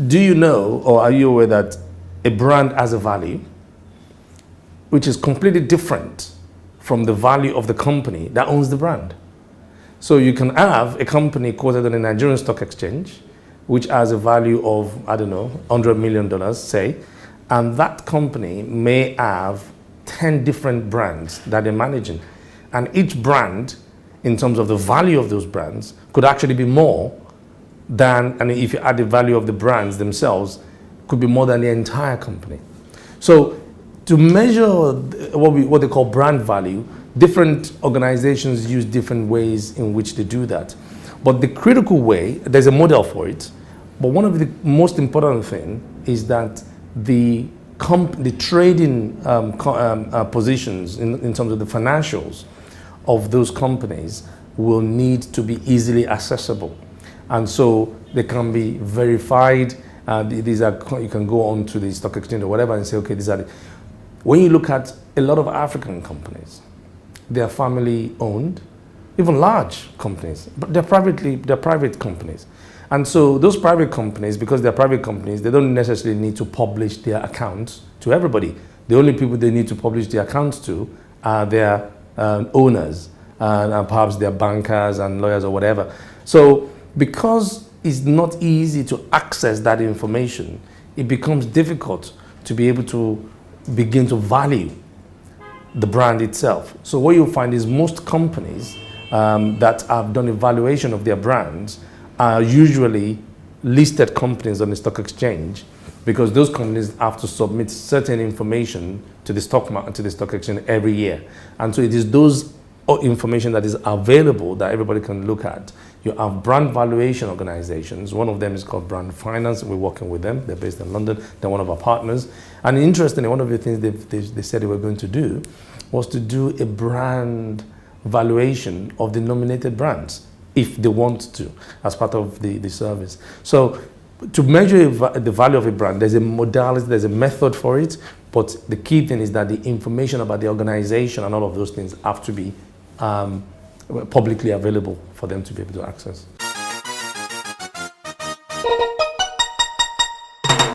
Do you know, or are you aware that a brand has a value which is completely different from the value of the company that owns the brand? So you can have a company quoted on the Nigerian Stock Exchange which has a value of, I don't know, $100 million, say, and that company may have 10 different brands that they're managing. And each brand, in terms of the value of those brands, could actually be more than, and if you add the value of the brands themselves, could be more than the entire company. So to measure what they call brand value, different organizations use different ways in which they do that. But the critical way, there's a model for it, but one of the most important thing is that the trading positions in terms of the financials of those companies will need to be easily accessible. And so they can be verified. These are, you can go on to the stock exchange or whatever and say, okay, these are the. When you look at a lot of African companies, they are family owned, even large companies, but they're private companies. And so those private companies, because they're private companies, they don't necessarily need to publish their accounts to everybody. The only people they need to publish their accounts to are their owners, and perhaps their bankers and lawyers or whatever. So because it's not easy to access that information, it becomes difficult to be able to begin to value the brand itself. So what you'll find is most companies that have done evaluation of their brands are usually listed companies on the stock exchange, because those companies have to submit certain information to the stock market, to the stock exchange every year. And so it is those information that is available that everybody can look at. You have brand valuation organizations. One of them is called Brand Finance. We're working with them. They're based in London. They're one of our partners. And interestingly, one of the things they said they were going to do was to do a brand valuation of the nominated brands, if they want to, as part of the service. So to measure the value of a brand, there's a modality, there's a method for it, but the key thing is that the information about the organization and all of those things have to be publicly available for them to be able to access.